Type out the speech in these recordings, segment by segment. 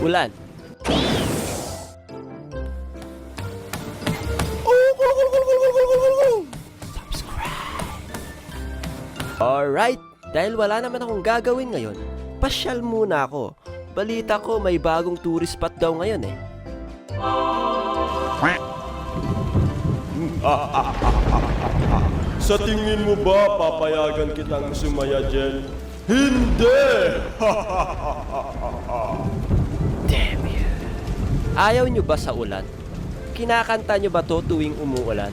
Ulan. Alright, dahil wala naman akong gagawin ngayon, pasyal muna ako. Balita ko may bagong tourist spot daw ngayon eh. Sa tingin mo ba papayagan kitang sumaya dyan? Hindi! Damn you. Ayaw nyo ba sa ulan? Kinakanta nyo ba to tuwing umuulan?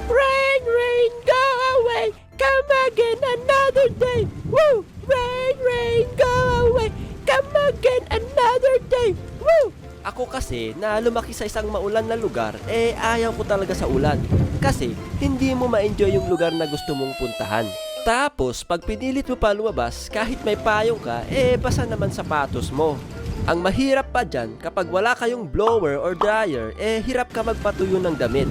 Rain, rain, go away! Come again another day! Woo! Rain, rain, go away! Come again another day! Woo! Ako kasi na lumaki sa isang maulan na lugar, ayaw ko talaga sa ulan. Kasi hindi mo ma-enjoy yung lugar na gusto mong puntahan. Tapos pag pinilit mo pa lumabas, kahit may payong ka, basa naman sapatos mo. Ang mahirap pa dyan, kapag wala kayong blower or dryer, hirap ka magpatuyo ng damit.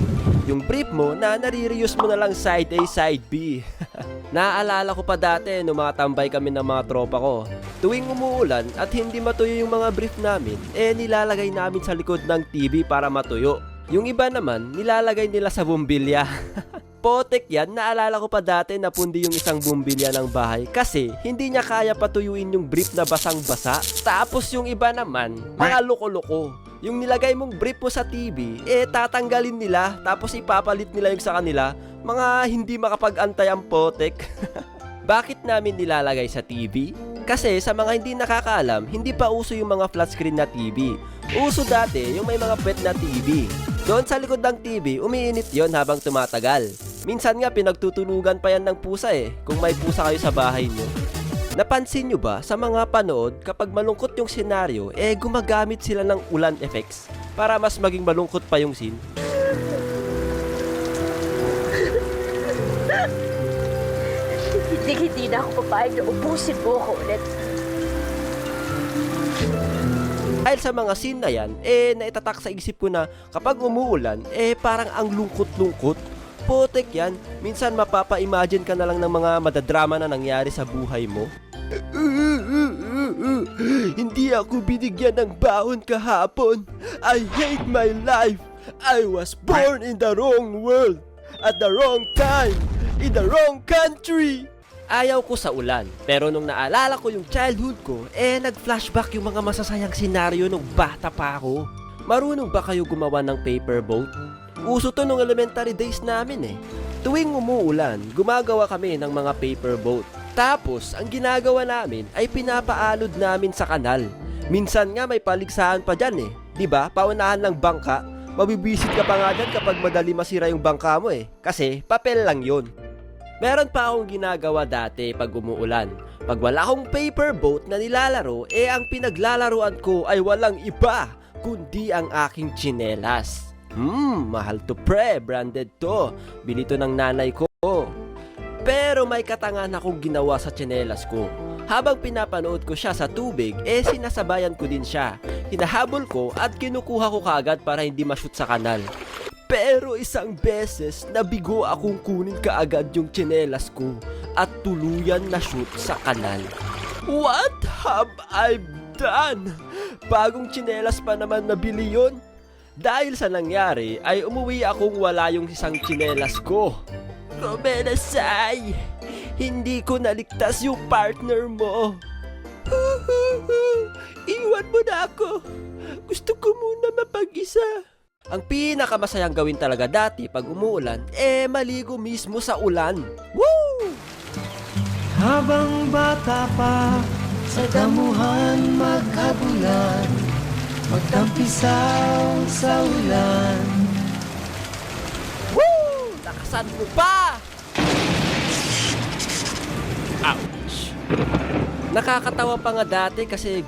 Yung brief mo na nare-reuse mo na lang side A, side B. Naaalala ko pa dati nung mga tambay kami ng mga tropa ko. Tuwing umuulan at hindi matuyo yung mga brief namin, nilalagay namin sa likod ng TV para matuyo. Yung iba naman, nilalagay nila sa bumbilya. Potek yan, naalala ko pa dati na pundi yung isang bumbilya ng bahay kasi hindi niya kaya patuyuin yung brief na basang-basa. Tapos yung iba naman, mga loko-loko. Yung nilagay mong brief mo sa TV, tatanggalin nila tapos ipapalit nila yung sa kanila. Mga hindi makapag-antay ang potek. Bakit namin nilalagay sa TV? Kasi sa mga hindi nakakaalam, hindi pa uso yung mga flat screen na TV. Uso dati yung may mga pet na TV. Doon sa likod ng TV, umiinit yon habang tumatagal. Minsan nga pinagtutunugan pa yan ng pusa kung may pusa kayo sa bahay nyo. Napansin nyo ba sa mga panood kapag malungkot yung senaryo, gumagamit sila ng ulan effects para mas maging malungkot pa yung scene? Hindi na ako papayag na ubusin mo ako ulit. Dahil sa mga scene na yan, naitatak sa isip ko na kapag umuulan, parang ang lungkot-lungkot. Potek yan, minsan mapapa-imagine ka na lang ng mga madadrama na nangyari sa buhay mo. Hindi ako binigyan ng baon kahapon. I hate my life. I was born in the wrong world, at the wrong time, in the wrong country. Ayaw ko sa ulan, pero nung naalala ko yung childhood ko, nag-flashback yung mga masasayang senaryo nung bata pa ako. Marunong ba kayo gumawa ng paper boat? Uso to nung elementary days namin Tuwing umuulan, gumagawa kami ng mga paper boat. Tapos, ang ginagawa namin ay pinapaalod namin sa kanal. Minsan nga may paligsahan pa dyan Diba? Paunahan ng bangka. Mabibisit ka pa nga dyan kapag madali masira yung bangka mo Kasi, papel lang yun. Meron pa akong ginagawa dati pag umuulan. Pag wala akong paper boat na nilalaro, ang pinaglalaruan ko ay walang iba, kundi ang aking tsinelas. Mahal to pre, branded to. Bili to ng nanay ko. Pero may katangahan akong ginawa sa tsinelas ko. Habang pinapanood ko siya sa tubig, sinasabayan ko din siya. Hinahabol ko at kinukuha ko kaagad para hindi ma-shoot sa kanal. Pero isang beses, nabigo akong kunin kaagad yung tsinelas ko at tuluyan na shoot sa kanal. What have I done? Bagong tsinelas pa naman nabili yun. Dahil sa nangyari, ay umuwi akong wala yung isang tsinelas ko. Romenasay, hindi ko naligtas yung partner mo. Iwan mo na ako. Gusto ko muna mapag-isa. Ang pinakamasayang gawin talaga dati pag umuulan, maligo mismo sa ulan. Woo! Habang bata pa, sa damuhan maghabulan, magtampisaw sa ulan. Woo! Lakasan mo pa! Ouch! Nakakatawa pa nga dati kasi